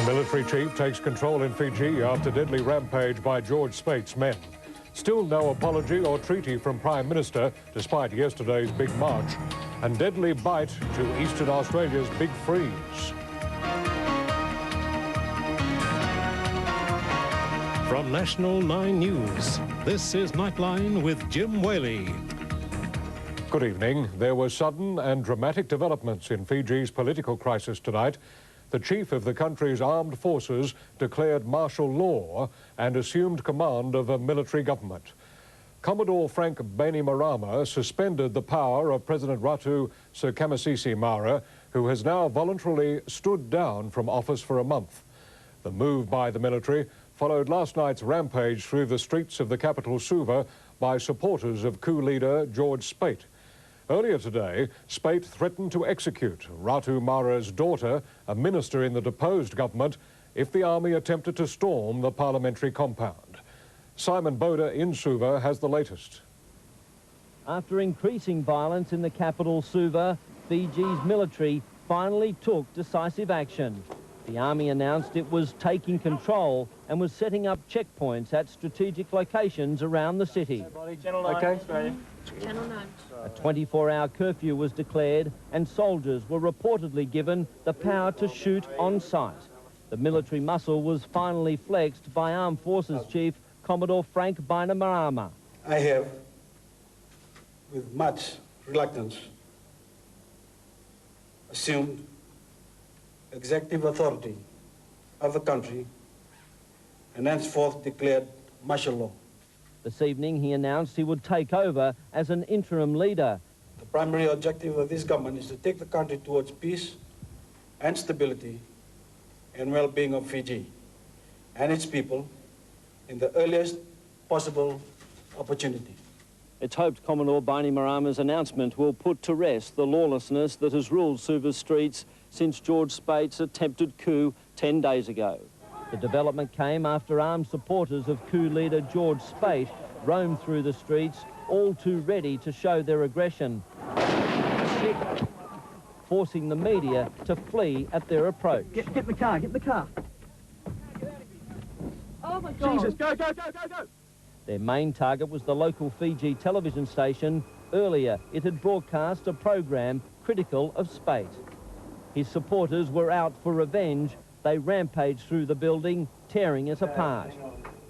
Military chief takes control in Fiji after deadly rampage by George Speight's men. Still no apology or treaty from Prime Minister, despite yesterday's big march. And deadly bite to Eastern Australia's big freeze. From National 9 News, this is Nightline with Jim Waley. Good evening. There were sudden and dramatic developments in Fiji's political crisis tonight. The chief of the country's armed forces declared martial law and assumed command of a military government. Commodore Frank Bainimarama suspended the power of President Ratu Sirkamasisi Mara, who has now voluntarily stood down from office for a month. The move by the military followed last night's rampage through the streets of the capital Suva by supporters of coup leader George Speight. Earlier today, Speight threatened to execute Ratu Mara's daughter, a minister in the deposed government, if the army attempted to storm the parliamentary compound. Simon Boda in Suva has the latest. After increasing violence in the capital Suva, Fiji's military finally took decisive action. The army announced it was taking control and was setting up checkpoints at strategic locations around the city. Channel 9, Australia. Channel 9. A 24-hour curfew was declared and soldiers were reportedly given the power to shoot on sight. The military muscle was finally flexed by Armed Forces Chief Commodore Frank Bainimarama. I have, with much reluctance, assumed executive authority of the country and henceforth declared martial law. This evening he announced he would take over as an interim leader. The primary objective of this government is to take the country towards peace and stability and well-being of Fiji and its people in the earliest possible opportunity. It's hoped Commodore Bainimarama's announcement will put to rest the lawlessness that has ruled Suva's streets since George Speight's attempted coup 10 days ago. The development came after armed supporters of coup leader George Speight roamed through the streets, all too ready to show their aggression, forcing the media to flee at their approach. Get in the car, get in the car. Oh my God. Jesus, go, go, go, go, go. Their main target was the local Fiji television station. Earlier, it had broadcast a program critical of Speight. His supporters were out for revenge. They rampaged through the building, tearing it apart.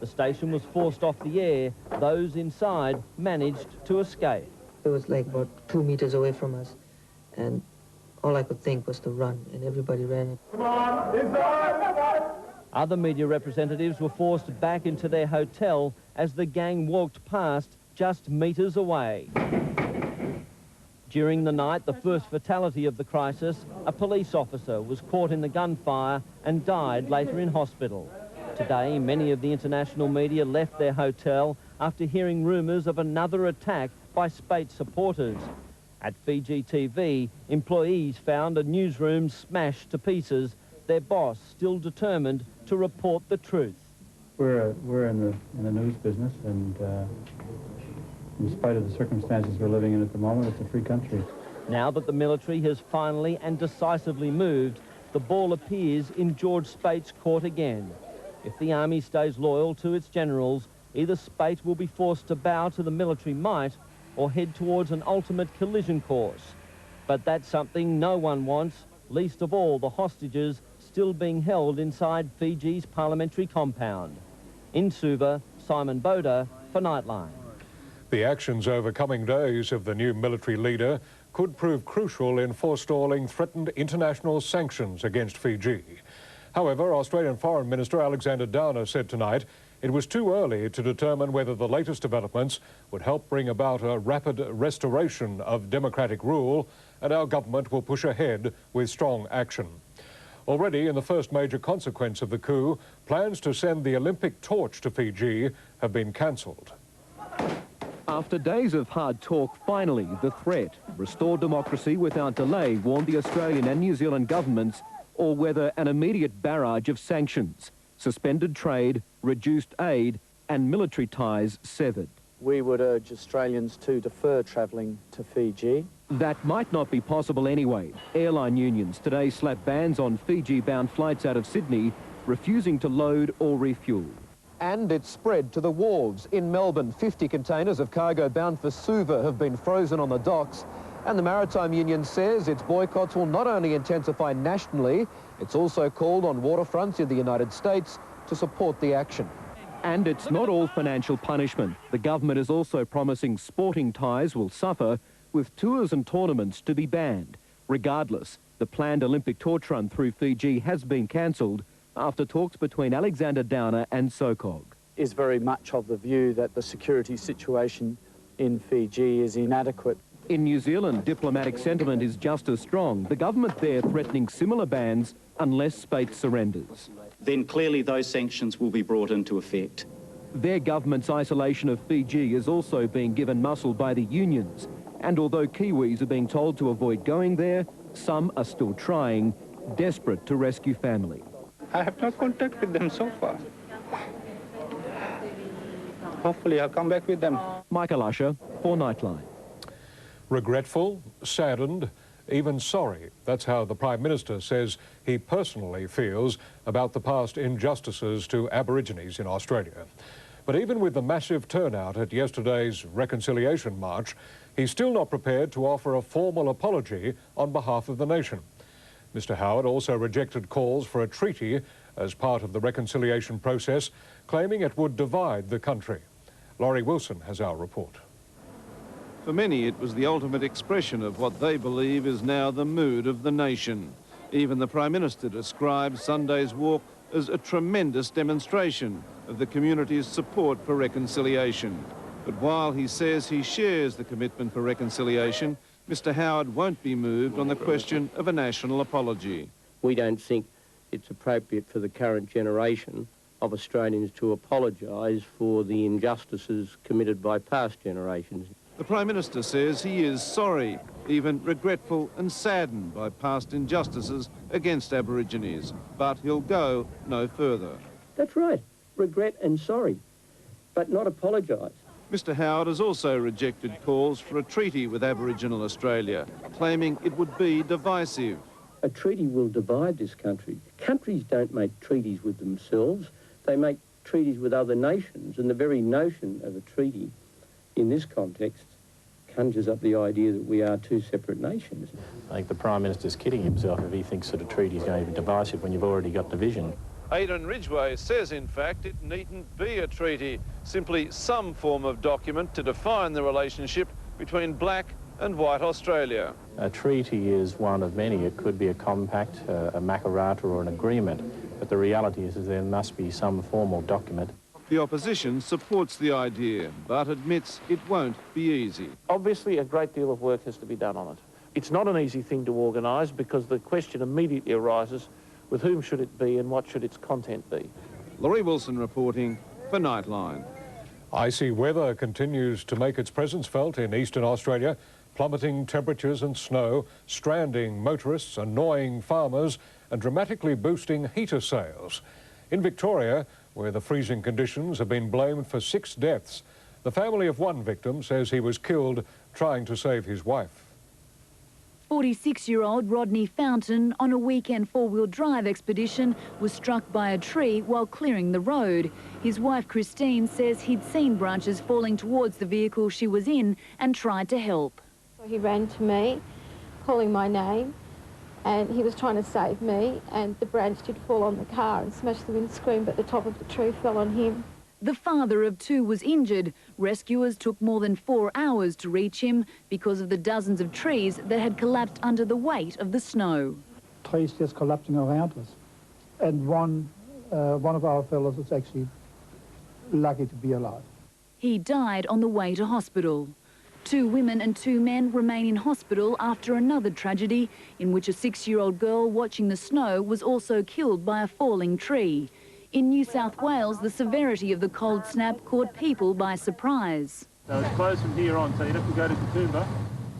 The station was forced off the air. Those inside managed to escape. It was like about 2 meters away from us, and all I could think was to run, and everybody ran. Other media representatives were forced back into their hotel as the gang walked past just meters away. During the night, the first fatality of the crisis, a police officer was caught in the gunfire and died later in hospital. Today, many of the international media left their hotel after hearing rumours of another attack by Speight supporters. At Fiji TV, employees found a newsroom smashed to pieces, their boss still determined to report the truth. We're in the news business, and in spite of the circumstances we're living in at the moment, it's a free country. Now that the military has finally and decisively moved, the ball appears in George Speight's court again. If the army stays loyal to its generals, either Speight will be forced to bow to the military might or head towards an ultimate collision course. But that's something no one wants, least of all the hostages still being held inside Fiji's parliamentary compound. In Suva, Simon Boda for Nightline. The actions over coming days of the new military leader could prove crucial in forestalling threatened international sanctions against Fiji. However, Australian Foreign Minister Alexander Downer said tonight it was too early to determine whether the latest developments would help bring about a rapid restoration of democratic rule, and our government will push ahead with strong action. Already, in the first major consequence of the coup, plans to send the Olympic torch to Fiji have been cancelled. After days of hard talk, finally, the threat. Restore democracy without delay, warned the Australian and New Zealand governments, or whether an immediate barrage of sanctions, suspended trade, reduced aid, and military ties severed. We would urge Australians to defer travelling to Fiji. That might not be possible anyway. Airline unions today slapped bans on Fiji-bound flights out of Sydney, refusing to load or refuel. And it's spread to the wharves. In Melbourne, 50 containers of cargo bound for Suva have been frozen on the docks. And the Maritime Union says its boycotts will not only intensify nationally, it's also called on waterfronts in the United States to support the action. And it's not all financial punishment. The government is also promising sporting ties will suffer, with tours and tournaments to be banned. Regardless, the planned Olympic torch run through Fiji has been cancelled after talks between Alexander Downer and SOCOG. Is very much of the view that the security situation in Fiji is inadequate. In New Zealand, diplomatic sentiment is just as strong. The government there threatening similar bans unless Spate surrenders. Then clearly those sanctions will be brought into effect. Their government's isolation of Fiji is also being given muscle by the unions. And although Kiwis are being told to avoid going there, some are still trying, desperate to rescue family. I have no contact with them so far. Hopefully I'll come back with them. Michael Usher for Nightline. Regretful, saddened, even sorry. That's how the Prime Minister says he personally feels about the past injustices to Aborigines in Australia. But even with the massive turnout at yesterday's Reconciliation March, he's still not prepared to offer a formal apology on behalf of the nation. Mr. Howard also rejected calls for a treaty as part of the reconciliation process, claiming it would divide the country. Laurie Wilson has our report. For many, it was the ultimate expression of what they believe is now the mood of the nation. Even the Prime Minister described Sunday's walk as a tremendous demonstration of the community's support for reconciliation. But while he says he shares the commitment for reconciliation, Mr. Howard won't be moved on the question of a national apology. We don't think it's appropriate for the current generation of Australians to apologise for the injustices committed by past generations. The Prime Minister says he is sorry, even regretful and saddened by past injustices against Aborigines, but he'll go no further. That's right, regret and sorry, but not apologise. Mr. Howard has also rejected calls for a treaty with Aboriginal Australia, claiming it would be divisive. A treaty will divide this country. Countries don't make treaties with themselves, they make treaties with other nations, and the very notion of a treaty in this context conjures up the idea that we are two separate nations. I think the Prime Minister's kidding himself if he thinks that a treaty is going to be divisive when you've already got division. Aidan Ridgway says, in fact, it needn't be a treaty, simply some form of document to define the relationship between black and white Australia. A treaty is one of many. It could be a compact, a makarata or an agreement, but the reality is that there must be some formal document. The opposition supports the idea, but admits it won't be easy. Obviously, a great deal of work has to be done on it. It's not an easy thing to organise because the question immediately arises, with whom should it be and what should its content be? Laurie Wilson reporting for Nightline. Icy weather continues to make its presence felt in eastern Australia. Plummeting temperatures and snow, stranding motorists, annoying farmers, and dramatically boosting heater sales. In Victoria, where the freezing conditions have been blamed for 6 deaths, the family of one victim says he was killed trying to save his wife. 46-year-old Rodney Fountain, on a weekend four-wheel drive expedition, was struck by a tree while clearing the road. His wife Christine says he'd seen branches falling towards the vehicle she was in and tried to help. So he ran to me, calling my name, and he was trying to save me, and the branch did fall on the car and smashed the windscreen, but the top of the tree fell on him. The father of 2 was injured. Rescuers took more than 4 hours to reach him because of the dozens of trees that had collapsed under the weight of the snow. Trees just collapsing around us. And one of our fellows was actually lucky to be alive. He died on the way to hospital. 2 women and 2 men remain in hospital after another tragedy in which a 6-year-old girl watching the snow was also killed by a falling tree. In New South Wales, the severity of the cold snap caught people by surprise. So it's closed from here on, so you'd have to go to Katoomba.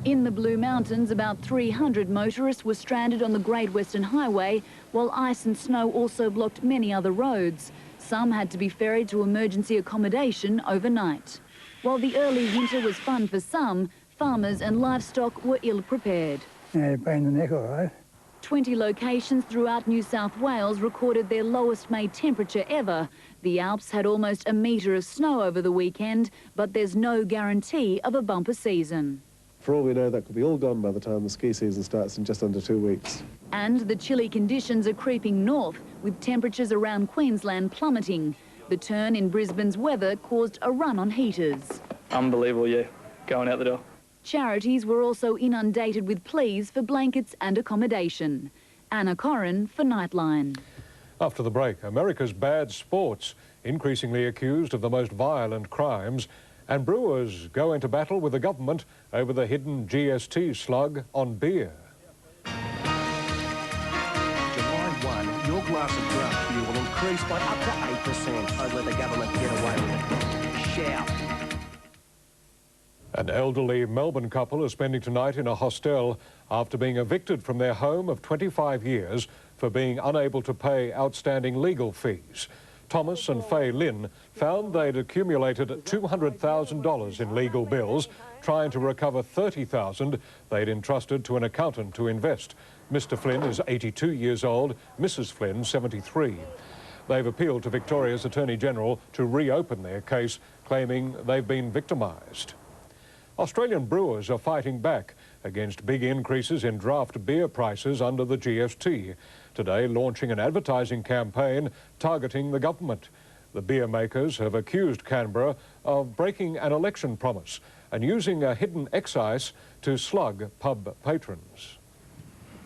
In the Blue Mountains, about 300 motorists were stranded on the Great Western Highway, while ice and snow also blocked many other roads. Some had to be ferried to emergency accommodation overnight. While the early winter was fun for some, farmers and livestock were ill-prepared. Yeah, pain in the neck, all right. 20 locations throughout New South Wales recorded their lowest May temperature ever. The Alps had almost a metre of snow over the weekend, but there's no guarantee of a bumper season. For all we know, that could be all gone by the time the ski season starts in just under 2 weeks. And the chilly conditions are creeping north, with temperatures around Queensland plummeting. The turn in Brisbane's weather caused a run on heaters. Unbelievable, yeah. Going out the door. Charities were also inundated with pleas for blankets and accommodation. Anna Corrin for Nightline. After the break, America's bad sports, increasingly accused of the most violent crimes, and Brewers go into battle with the government over the hidden GST slug on beer. July 1, your glass of draft beer will increase by up to 8%. Don't let the government get away with it. Shout. An elderly Melbourne couple are spending tonight in a hostel after being evicted from their home of 25 years for being unable to pay outstanding legal fees. Thomas and Faye Lynn found they'd accumulated $200,000 in legal bills, trying to recover $30,000 they'd entrusted to an accountant to invest. Mr. Flynn is 82 years old, Mrs. Flynn 73. They've appealed to Victoria's Attorney General to reopen their case, claiming they've been victimised. Australian brewers are fighting back against big increases in draft beer prices under the GST, today launching an advertising campaign targeting the government. The beer makers have accused Canberra of breaking an election promise and using a hidden excise to slug pub patrons.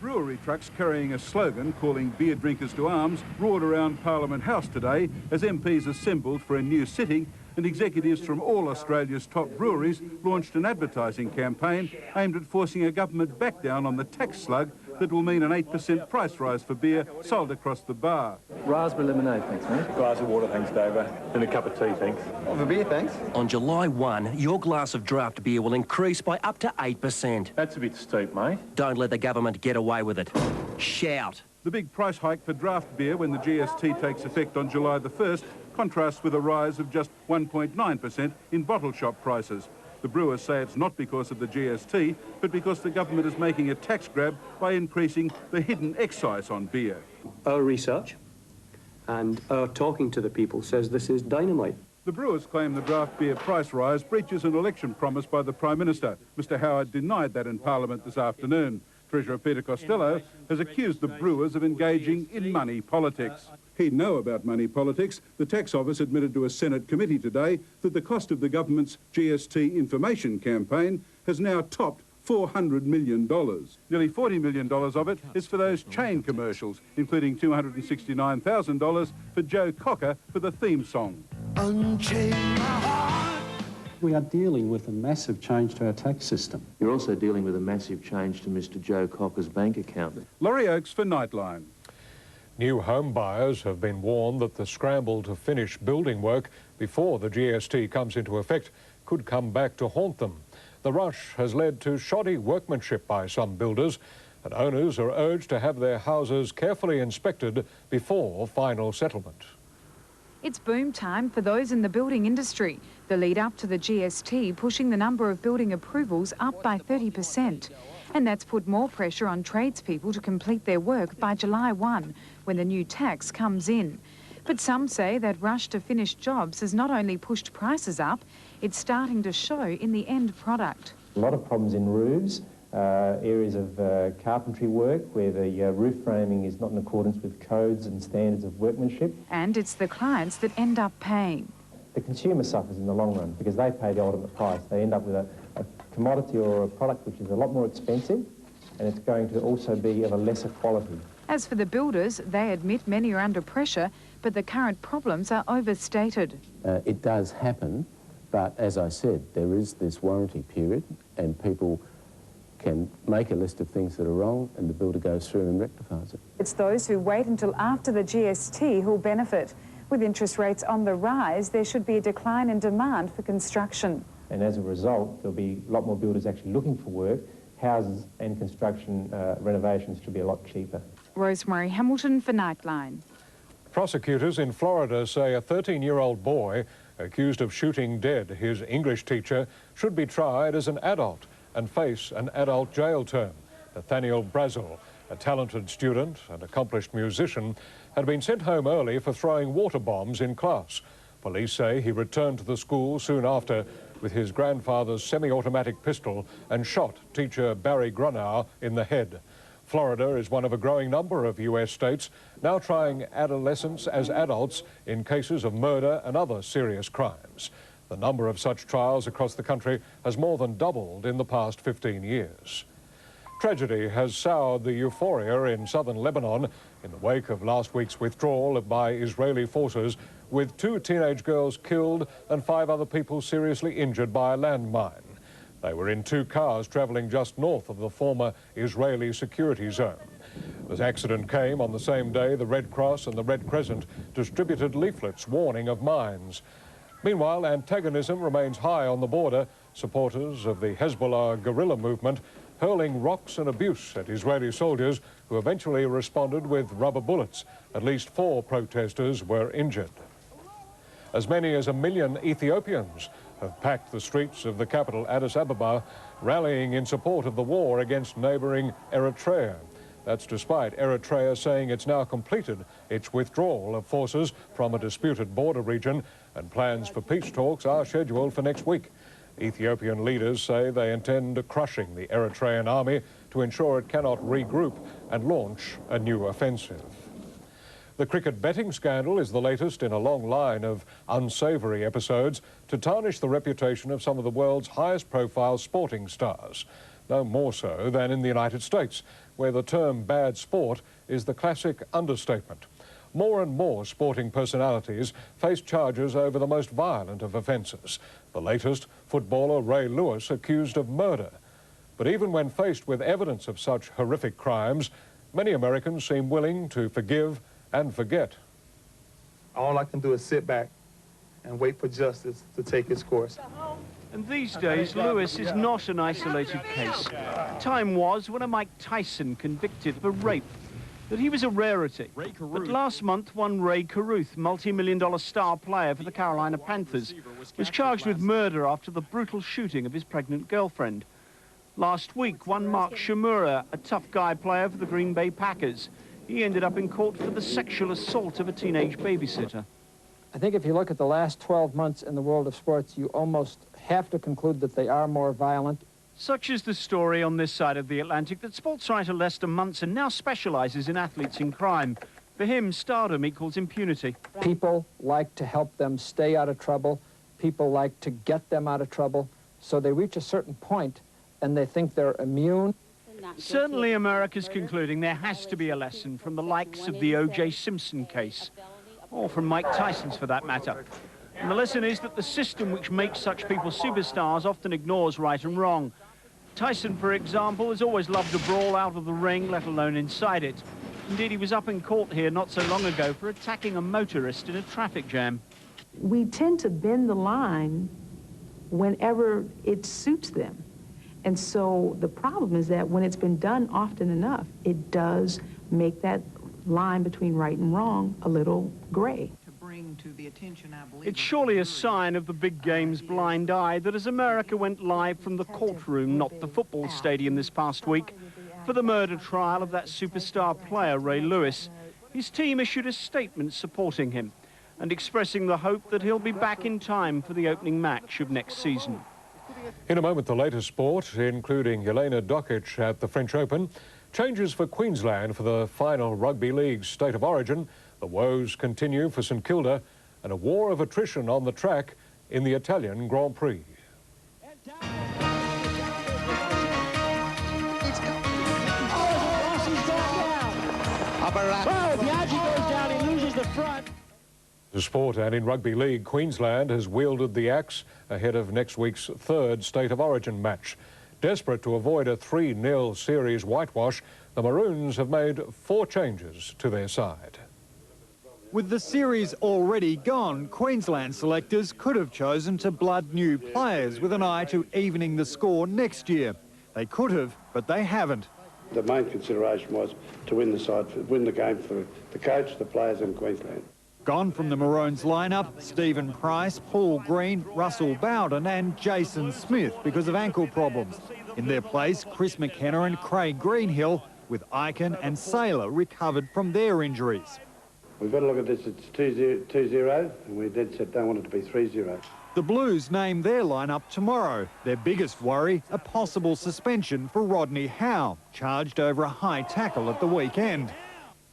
Brewery trucks carrying a slogan calling beer drinkers to arms roared around Parliament House today as MPs assembled for a new sitting, and executives from all Australia's top breweries launched an advertising campaign aimed at forcing a government back down on the tax slug that will mean an 8% price rise for beer sold across the bar. Raspberry lemonade, thanks, mate. Glass of water, thanks, Dave. And a cup of tea, thanks. Of a beer, thanks. On July 1, your glass of draft beer will increase by up to 8%. That's a bit steep, mate. Don't let the government get away with it. Shout. The big price hike for draft beer when the GST takes effect on July the 1st contrasts with a rise of just 1.9% in bottle shop prices. The brewers say it's not because of the GST, but because the government is making a tax grab by increasing the hidden excise on beer. Our research and our talking to the people says this is dynamite. The brewers claim the draft beer price rise breaches an election promise by the Prime Minister. Mr Howard denied that in Parliament this afternoon. Treasurer Peter Costello has accused the brewers of engaging in money politics. He'd know about money politics. The Tax Office admitted to a Senate committee today that the cost of the government's GST information campaign has now topped $400 million. Nearly $40 million of it is for those chain commercials, including $269,000 for Joe Cocker for the theme song. Unchain my heart. We are dealing with a massive change to our tax system. You're also dealing with a massive change to Mr Joe Cocker's bank account. Laurie Oakes for Nightline. New home buyers have been warned that the scramble to finish building work before the GST comes into effect could come back to haunt them. The rush has led to shoddy workmanship by some builders, and owners are urged to have their houses carefully inspected before final settlement. It's boom time for those in the building industry. The lead up to the GST pushing the number of building approvals up by 30%. And that's put more pressure on tradespeople to complete their work by July 1, when the new tax comes in. But some say that rush to finish jobs has not only pushed prices up, it's starting to show in the end product. A lot of problems in roofs, areas of carpentry work where the roof framing is not in accordance with codes and standards of workmanship. And it's the clients that end up paying. The consumer suffers in the long run because they pay the ultimate price. They end up with a commodity or a product which is a lot more expensive, and it's going to also be of a lesser quality. As for the builders, they admit many are under pressure, but the current problems are overstated. It does happen, but as I said, there is this warranty period and people can make a list of things that are wrong and the builder goes through and rectifies it. It's those who wait until after the GST who'll benefit. With interest rates on the rise, there should be a decline in demand for construction. And as a result, there'll be a lot more builders actually looking for work. Houses and construction renovations should be a lot cheaper. Rosemary Hamilton for Nightline. Prosecutors in Florida say a 13-year-old boy accused of shooting dead his English teacher should be tried as an adult and face an adult jail term. Nathaniel Brazel, a talented student and accomplished musician, had been sent home early for throwing water bombs in class. Police say he returned to the school soon after with his grandfather's semi-automatic pistol and shot teacher Barry Grunau in the head. Florida is one of a growing number of US states now trying adolescents as adults in cases of murder and other serious crimes. The number of such trials across the country has more than doubled in the past 15 years. Tragedy has soured the euphoria in southern Lebanon in the wake of last week's withdrawal by Israeli forces, with 2 teenage girls killed and 5 other people seriously injured by a landmine. They were in 2 cars travelling just north of the former Israeli security zone. The accident came on the same day the Red Cross and the Red Crescent distributed leaflets warning of mines. Meanwhile, antagonism remains high on the border, supporters of the Hezbollah guerrilla movement hurling rocks and abuse at Israeli soldiers who eventually responded with rubber bullets. At least 4 protesters were injured. As many as 1 million Ethiopians have packed the streets of the capital, Addis Ababa, rallying in support of the war against neighbouring Eritrea. That's despite Eritrea saying it's now completed its withdrawal of forces from a disputed border region, and plans for peace talks are scheduled for next week. Ethiopian leaders say they intend crushing the Eritrean army to ensure it cannot regroup and launch a new offensive. The cricket betting scandal is the latest in a long line of unsavoury episodes to tarnish the reputation of some of the world's highest-profile sporting stars, no more so than in the United States, where the term bad sport is the classic understatement. More and more sporting personalities face charges over the most violent of offences. The latest, footballer Ray Lewis accused of murder. But even when faced with evidence of such horrific crimes, many Americans seem willing to forgive and forget. All I can do is sit back and wait for justice to take its course. And these days, Lewis is not an isolated case. Time was when a Mike Tyson convicted for rape, that he was a rarity. But last month, one Ray Carruth, multi-million-dollar star player for the Carolina Panthers, was charged with murder after the brutal shooting of his pregnant girlfriend. Last week, one Mark Shimura, a tough guy player for the Green Bay Packers, he ended up in court for the sexual assault of a teenage babysitter. I think if you look at the last 12 months in the world of sports, you almost have to conclude that they are more violent. Such is the story on this side of the Atlantic that sports writer Lester Munson now specialises in athletes in crime. For him, stardom equals impunity. People like to help them stay out of trouble. People like to get them out of trouble. So they reach a certain point and they think they're immune. Certainly America's concluding there has to be a lesson from the likes of the O.J. Simpson case, or from Mike Tyson's for that matter. And the lesson is that the system which makes such people superstars often ignores right and wrong. Tyson, for example, has always loved a brawl out of the ring, let alone inside it. Indeed, he was up in court here not so long ago for attacking a motorist in a traffic jam. We tend to bend the line whenever it suits them. And so the problem is that when it's been done often enough, it does make that line between right and wrong a little gray. It's surely a sign of the big game's blind eye that as America went live from the courtroom, not the football stadium this past week, for the murder trial of that superstar player, Ray Lewis, his team issued a statement supporting him and expressing the hope that he'll be back in time for the opening match of next season. In a moment, the latest sport, including Jelena Dokic at the French Open, changes for Queensland for the final Rugby League's State of Origin, the woes continue for St Kilda, and a war of attrition on the track in the Italian Grand Prix. The sport, and in Rugby League, Queensland has wielded the axe ahead of next week's third State of Origin match. Desperate to avoid a 3-0 series whitewash, the Maroons have made 4 changes to their side. With the series already gone, Queensland selectors could have chosen to blood new players with an eye to evening the score next year. They could have, but they haven't. The main consideration was to win the game for the coach, the players and Queensland. Gone from the Maroons lineup, Stephen Price, Paul Green, Russell Bowden and Jason Smith because of ankle problems. In their place, Chris McKenna and Craig Greenhill, with Aiken and Saylor recovered from their injuries. We've got to look at this. It's 2-0, and we dead set don't want it to be 3-0. The Blues name their lineup tomorrow. Their biggest worry, a possible suspension for Rodney Howe, charged over a high tackle at the weekend.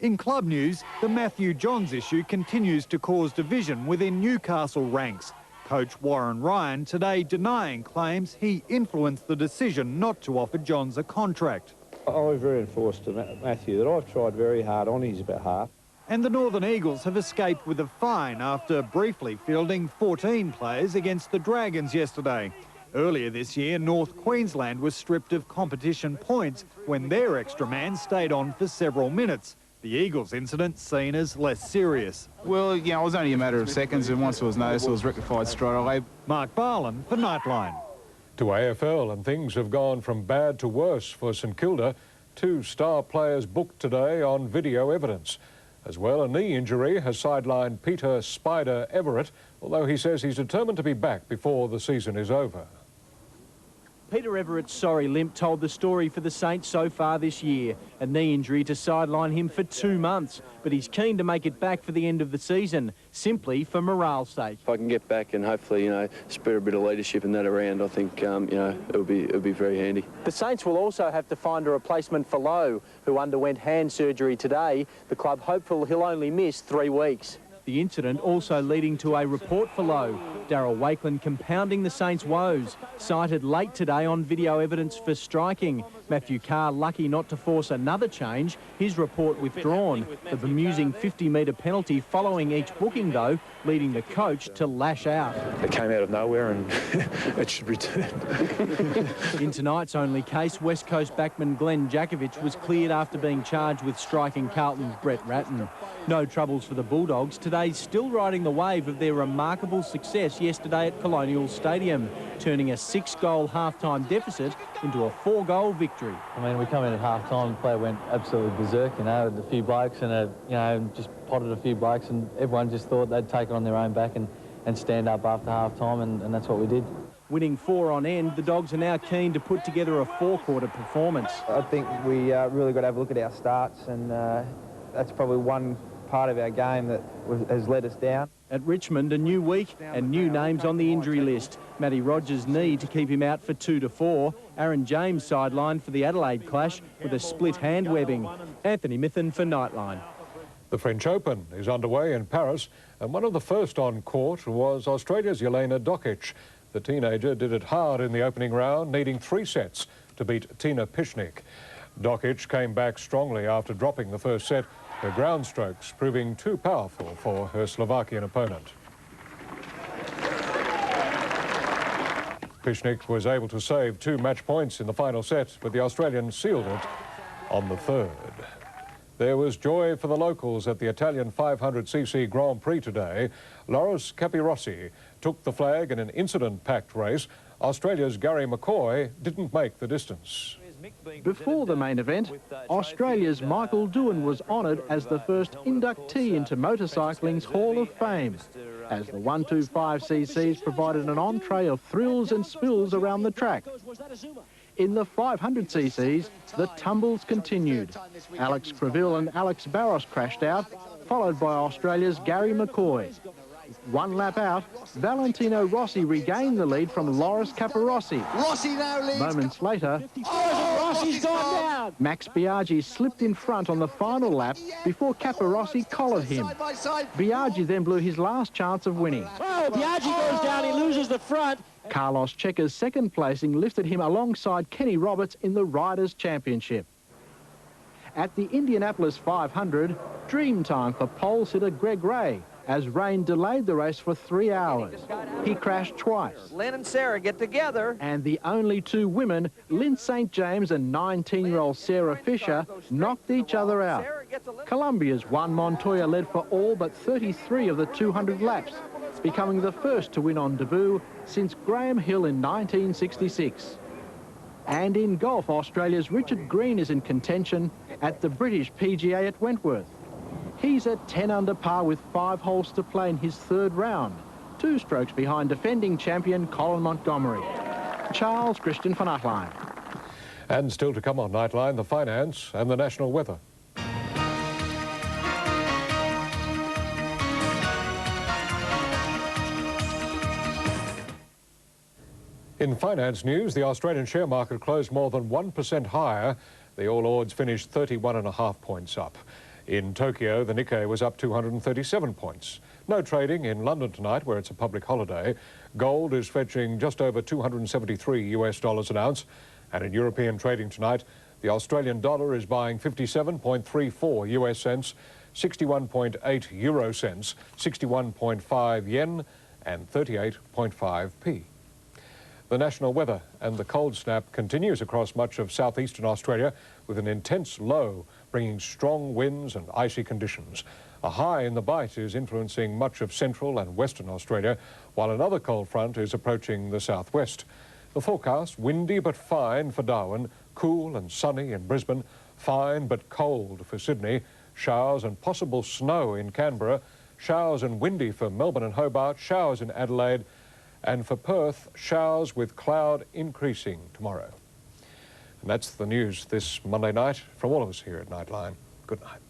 In club news, the Matthew Johns issue continues to cause division within Newcastle ranks. Coach Warren Ryan today denying claims he influenced the decision not to offer Johns a contract. I've reinforced to Matthew that I've tried very hard on his behalf. And the Northern Eagles have escaped with a fine after briefly fielding 14 players against the Dragons yesterday. Earlier this year, North Queensland was stripped of competition points when their extra man stayed on for several minutes. The Eagles incident seen as less serious. Well, yeah, it was only a matter of seconds, and once it was noticed, it was rectified straight away. Mark Barlin for Nightline. To AFL, and things have gone from bad to worse for St Kilda. 2 star players booked today on video evidence. As well, a knee injury has sidelined Peter Spider Everett, although he says he's determined to be back before the season is over. Peter Everett's sorry limp told the story for the Saints so far this year. A knee injury to sideline him for 2 months, but he's keen to make it back for the end of the season, simply for morale's sake. If I can get back and hopefully, spur a bit of leadership in that around, I think, it'll be very handy. The Saints will also have to find a replacement for Lowe, who underwent hand surgery today. The club hopeful he'll only miss 3 weeks. The incident also leading to a report for Lowe. Darryl Wakeland compounding the Saints' woes, cited late today on video evidence for striking. Matthew Carr lucky not to force another change, his report withdrawn. The bemusing 50-metre penalty following each booking, though, leading the coach to lash out. It came out of nowhere and it should return. In tonight's only case, West Coast backman Glenn Jakovich was cleared after being charged with striking Carlton's Brett Ratton. No troubles for the Bulldogs, today still riding the wave of their remarkable success yesterday at Colonial Stadium, turning a 6-goal half-time deficit into a 4-goal victory. I mean, we come in at half-time, the play went absolutely berserk, with a few blokes and, just potted a few blokes, and everyone just thought they'd take it on their own back and stand up after half-time, and that's what we did. Winning 4 on end, the Dogs are now keen to put together a 4-quarter performance. I think we really got to have a look at our starts, and that's probably one part of our game that has let us down. At Richmond, a new week and new names on the injury list. Matty Rogers' knee to keep him out for 2 to 4. Aaron James sidelined for the Adelaide clash with a split hand webbing. Anthony Mithen for Nightline. The French Open is underway in Paris, and one of the first on court was Australia's Jelena Dokic. The teenager did it hard in the opening round, needing 3 sets to beat Tina Pišnik. Dokic came back strongly after dropping the first set, her ground strokes proving too powerful for her Slovakian opponent. Pišnik was able to save 2 match points in the final set, but the Australian sealed it on the 3rd. There was joy for the locals at the Italian 500cc Grand Prix today. Loris Capirossi took the flag in an incident-packed race. Australia's Gary McCoy didn't make the distance. Before the main event, Australia's Michael Doohan was honoured as the first inductee into motorcycling's Hall of Fame, as the 125cc's provided an entree of thrills and spills around the track. In the 500cc's, the tumbles continued. Alex Creville and Alex Barros crashed out, followed by Australia's Gary McCoy. 1 lap out, Valentino Rossi regained the lead from Loris Capirossi. Rossi now leads. Moments later, Rossi's gone down. Max Biaggi slipped in front on the final lap before Capirossi collared him. Biaggi then blew his last chance of winning. Oh, Biaggi goes down, he loses the front. Carlos Checa's second placing lifted him alongside Kenny Roberts in the Riders' Championship. At the Indianapolis 500, dream time for pole sitter Greg Ray, as rain delayed the race for 3 hours. He crashed twice. Lynn and Sarah get together. And the only 2 women, Lynn St. James and 19-year-old Sarah Fisher, knocked each other out. Colombia's Juan Montoya led for all but 33 of the 200 laps, becoming the first to win on debut since Graham Hill in 1966. And in golf, Australia's Richard Green is in contention at the British PGA at Wentworth. He's at 10 under par with 5 holes to play in his 3rd round, 2 strokes behind defending champion Colin Montgomery. Charles Christian for Nightline. And still to come on Nightline, the finance and the national weather. In finance news, the Australian share market closed more than 1% higher. The All Ords finished 31.5 points up. In Tokyo, the Nikkei was up 237 points. No trading in London tonight, where it's a public holiday. Gold is fetching just over 273 US dollars an ounce. And in European trading tonight, the Australian dollar is buying 57.34 US cents, 61.8 euro cents, 61.5 yen, and 38.5p. The national weather and the cold snap continues across much of southeastern Australia with an intense low bringing strong winds and icy conditions. A high in the Bight is influencing much of central and western Australia, while another cold front is approaching the southwest. The forecast, windy but fine for Darwin, cool and sunny in Brisbane, fine but cold for Sydney, showers and possible snow in Canberra, showers and windy for Melbourne and Hobart, showers in Adelaide, and for Perth, showers with cloud increasing tomorrow. And that's the news this Monday night from all of us here at Nightline. Good night.